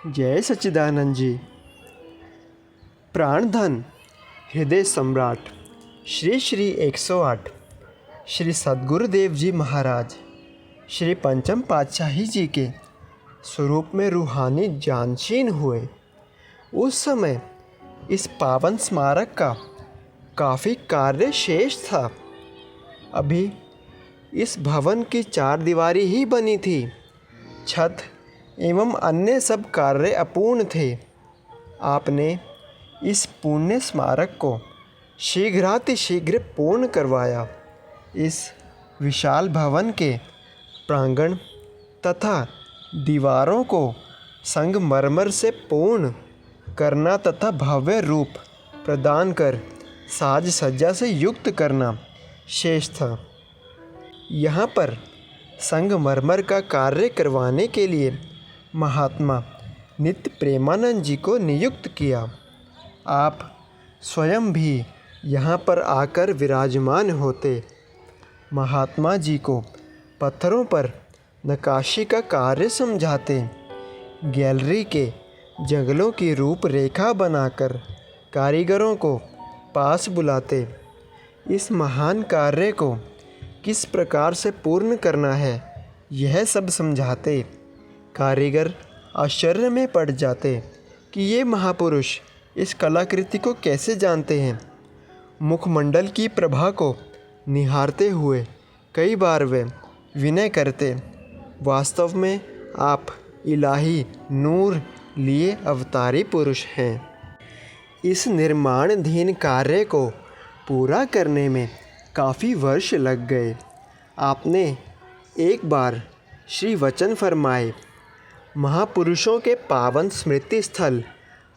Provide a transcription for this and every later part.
जय सच्चिदानंद जी। प्राणधन हृदय सम्राट श्री श्री 108 श्री सद्गुरुदेव जी महाराज श्री पंचम पातशाही जी के स्वरूप में रूहानी जानशीन हुए। उस समय इस पावन स्मारक का काफ़ी कार्य शेष था। अभी इस भवन की 4 दीवारी ही बनी थी। छत एवं अन्य सब कार्य अपूर्ण थे। आपने इस पुण्य स्मारक को शीघ्रातिशीघ्र पूर्ण करवाया। इस विशाल भवन के प्रांगण तथा दीवारों को संगमरमर से पूर्ण करना तथा भव्य रूप प्रदान कर साज सज्जा से युक्त करना शेष था। यहाँ पर संगमरमर का कार्य करवाने के लिए महात्मा नित्य प्रेमानंद जी को नियुक्त किया। आप स्वयं भी यहाँ पर आकर विराजमान होते। महात्मा जी को पत्थरों पर नक्काशी का कार्य समझाते। गैलरी के जंगलों की रूपरेखा बनाकर कारीगरों को पास बुलाते। इस महान कार्य को किस प्रकार से पूर्ण करना है यह सब समझाते। कारीगर आश्चर्य में पड़ जाते कि ये महापुरुष इस कलाकृति को कैसे जानते हैं। मुखमंडल की प्रभा को निहारते हुए कई बार वे विनय करते, वास्तव में आप इलाही नूर लिए अवतारी पुरुष हैं। इस निर्माणाधीन कार्य को पूरा करने में काफ़ी वर्ष लग गए। आपने एक बार श्री वचन फरमाए, महापुरुषों के पावन स्मृति स्थल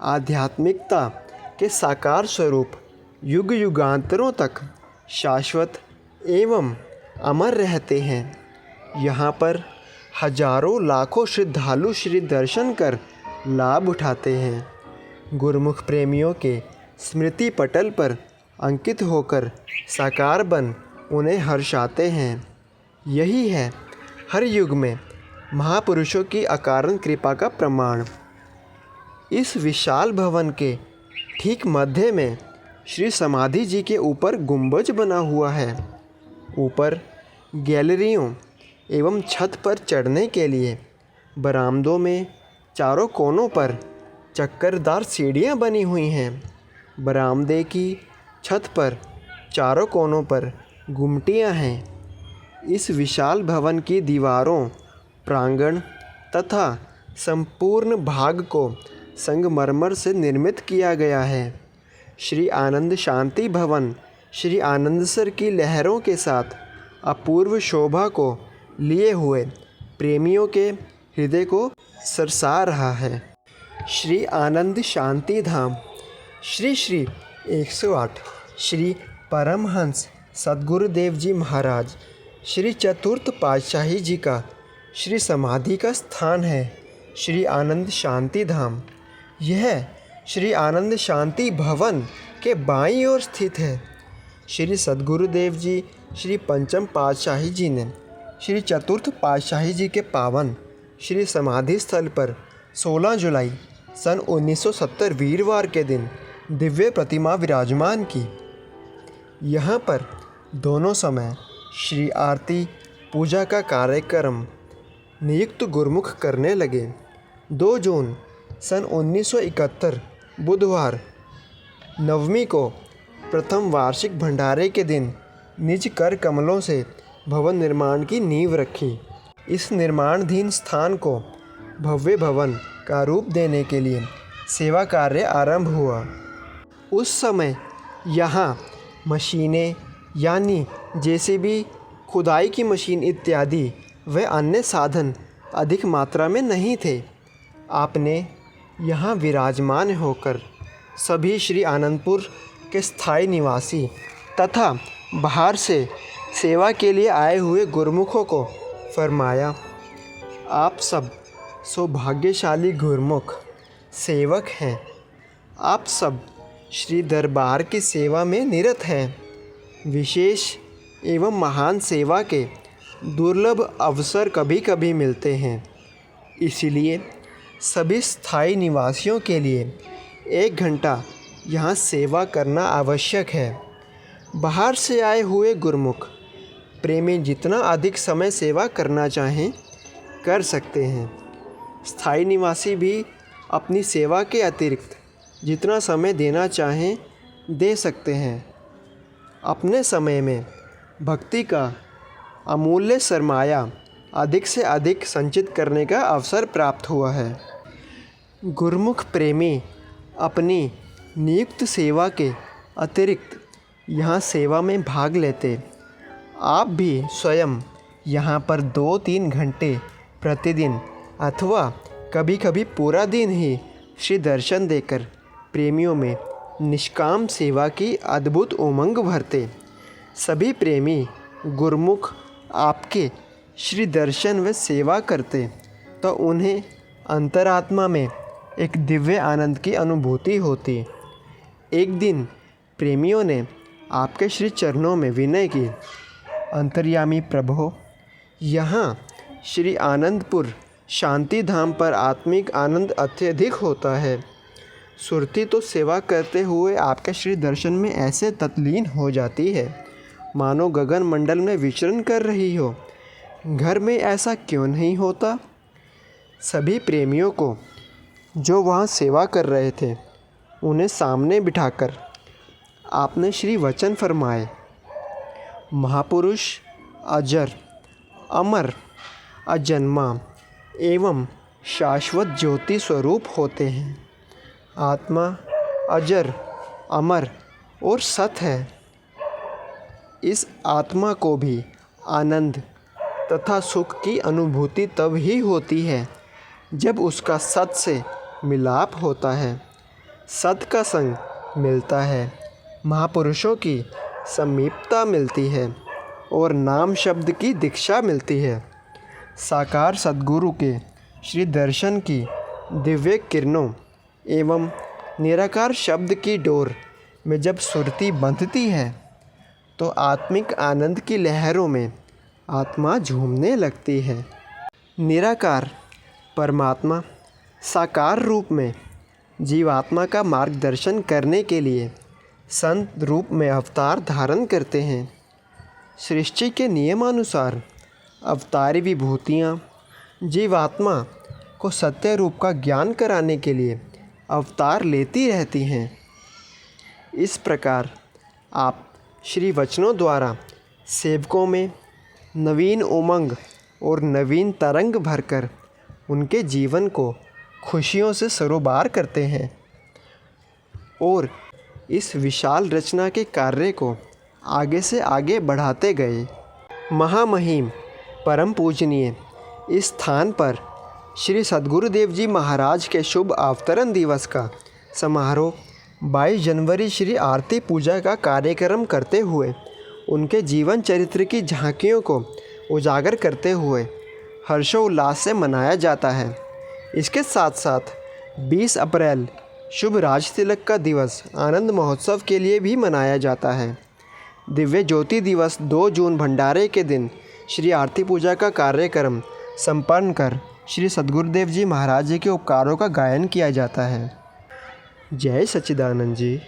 आध्यात्मिकता के साकार स्वरूप युग युगांतरों तक शाश्वत एवं अमर रहते हैं। यहाँ पर हजारों लाखों श्रद्धालु श्री दर्शन कर लाभ उठाते हैं। गुरुमुख प्रेमियों के स्मृति पटल पर अंकित होकर साकार बन उन्हें हर्षाते हैं। यही है हर युग में महापुरुषों की अकारण कृपा का प्रमाण। इस विशाल भवन के ठीक मध्य में श्री समाधि जी के ऊपर गुंबज बना हुआ है। ऊपर गैलरियों एवं छत पर चढ़ने के लिए बरामदों में चारों कोनों पर चक्करदार सीढ़ियाँ बनी हुई हैं। बरामदे की छत पर चारों कोनों पर गुमटियाँ हैं। इस विशाल भवन की दीवारों, प्रांगण तथा संपूर्ण भाग को संगमरमर से निर्मित किया गया है। श्री आनंद शांति भवन श्री आनंदसर की लहरों के साथ अपूर्व शोभा को लिए हुए प्रेमियों के हृदय को सरसा रहा है। श्री आनंद शांति धाम श्री श्री 108 श्री परमहंस सद्गुरुदेव जी महाराज श्री चतुर्थ पातशाही जी का श्री समाधि का स्थान है। श्री आनंद शांति धाम यह श्री आनंद शांति भवन के बाईं ओर स्थित है। श्री सद्गुरुदेव जी श्री पंचम पातशाही जी ने श्री चतुर्थ पातशाही जी के पावन श्री समाधि स्थल पर 16 जुलाई सन 1970 वीरवार के दिन दिव्य प्रतिमा विराजमान की। यहाँ पर दोनों समय श्री आरती पूजा का कार्यक्रम नियुक्त गुरुमुख करने लगे। 2 जून सन 1971 बुधवार नवमी को प्रथम वार्षिक भंडारे के दिन निज कर कमलों से भवन निर्माण की नींव रखी। इस निर्माणाधीन स्थान को भव्य भवन का रूप देने के लिए सेवा कार्य आरंभ हुआ। उस समय यहाँ मशीनें यानी जेसीबी, खुदाई की मशीन इत्यादि व अन्य साधन अधिक मात्रा में नहीं थे। आपने यहाँ विराजमान होकर सभी श्री आनंदपुर के स्थायी निवासी तथा बाहर से सेवा के लिए आए हुए गुरुमुखों को फरमाया, आप सब सौभाग्यशाली गुरुमुख सेवक हैं। आप सब श्री दरबार की सेवा में निरत हैं। विशेष एवं महान सेवा के दुर्लभ अवसर कभी कभी मिलते हैं, इसलिए सभी स्थायी निवासियों के लिए 1 घंटा यहाँ सेवा करना आवश्यक है। बाहर से आए हुए गुरुमुख प्रेमी जितना अधिक समय सेवा करना चाहें कर सकते हैं। स्थायी निवासी भी अपनी सेवा के अतिरिक्त जितना समय देना चाहें दे सकते हैं। अपने समय में भक्ति का अमूल्य सरमाया अधिक से अधिक संचित करने का अवसर प्राप्त हुआ है। गुरुमुख प्रेमी अपनी नियुक्त सेवा के अतिरिक्त यहाँ सेवा में भाग लेते। आप भी स्वयं यहाँ पर 2-3 घंटे प्रतिदिन अथवा कभी कभी पूरा दिन ही श्री दर्शन देकर प्रेमियों में निष्काम सेवा की अद्भुत उमंग भरते। सभी प्रेमी गुरुमुख आपके श्री दर्शन व सेवा करते तो उन्हें अंतरात्मा में एक दिव्य आनंद की अनुभूति होती। एक दिन प्रेमियों ने आपके श्री चरणों में विनय की, अंतर्यामी प्रभो, यहाँ श्री आनंदपुर शांति धाम पर आत्मिक आनंद अत्यधिक होता है। सुरती तो सेवा करते हुए आपके श्री दर्शन में ऐसे तल्लीन हो जाती है मानो गगन मंडल में विचरण कर रही हो। घर में ऐसा क्यों नहीं होता? सभी प्रेमियों को जो वहाँ सेवा कर रहे थे उन्हें सामने बिठाकर आपने श्री वचन फरमाए, महापुरुष अजर अमर अजन्मा एवं शाश्वत ज्योति स्वरूप होते हैं। आत्मा अजर अमर और सत है। इस आत्मा को भी आनंद तथा सुख की अनुभूति तब ही होती है जब उसका सत से मिलाप होता है, सत का संग मिलता है, महापुरुषों की समीपता मिलती है और नाम शब्द की दीक्षा मिलती है। साकार सद्गुरु के श्री दर्शन की दिव्य किरणों एवं निराकार शब्द की डोर में जब सुरती बंधती है तो आत्मिक आनंद की लहरों में आत्मा झूमने लगती है। निराकार परमात्मा साकार रूप में जीवात्मा का मार्गदर्शन करने के लिए संत रूप में अवतार धारण करते हैं। सृष्टि के नियमानुसार अवतारी विभूतियाँ जीवात्मा को सत्य रूप का ज्ञान कराने के लिए अवतार लेती रहती हैं। इस प्रकार आप श्री वचनों द्वारा सेवकों में नवीन उमंग और नवीन तरंग भरकर उनके जीवन को खुशियों से सरोबार करते हैं और इस विशाल रचना के कार्य को आगे से आगे बढ़ाते गए। महामहिम परम पूजनीय इस स्थान पर श्री सद्गुरुदेव जी महाराज के शुभ अवतरण दिवस का समारोह 22 जनवरी श्री आरती पूजा का कार्यक्रम करते हुए उनके जीवन चरित्र की झांकियों को उजागर करते हुए हर्षोल्लास से मनाया जाता है। इसके साथ साथ 20 अप्रैल शुभ राज तिलक का दिवस आनंद महोत्सव के लिए भी मनाया जाता है। दिव्य ज्योति दिवस 2 जून भंडारे के दिन श्री आरती पूजा का कार्यक्रम संपन्न कर श्री सद्गुरुदेव जी महाराज जी के उपकारों का गायन किया जाता है। जय सच्चिदानंद जी।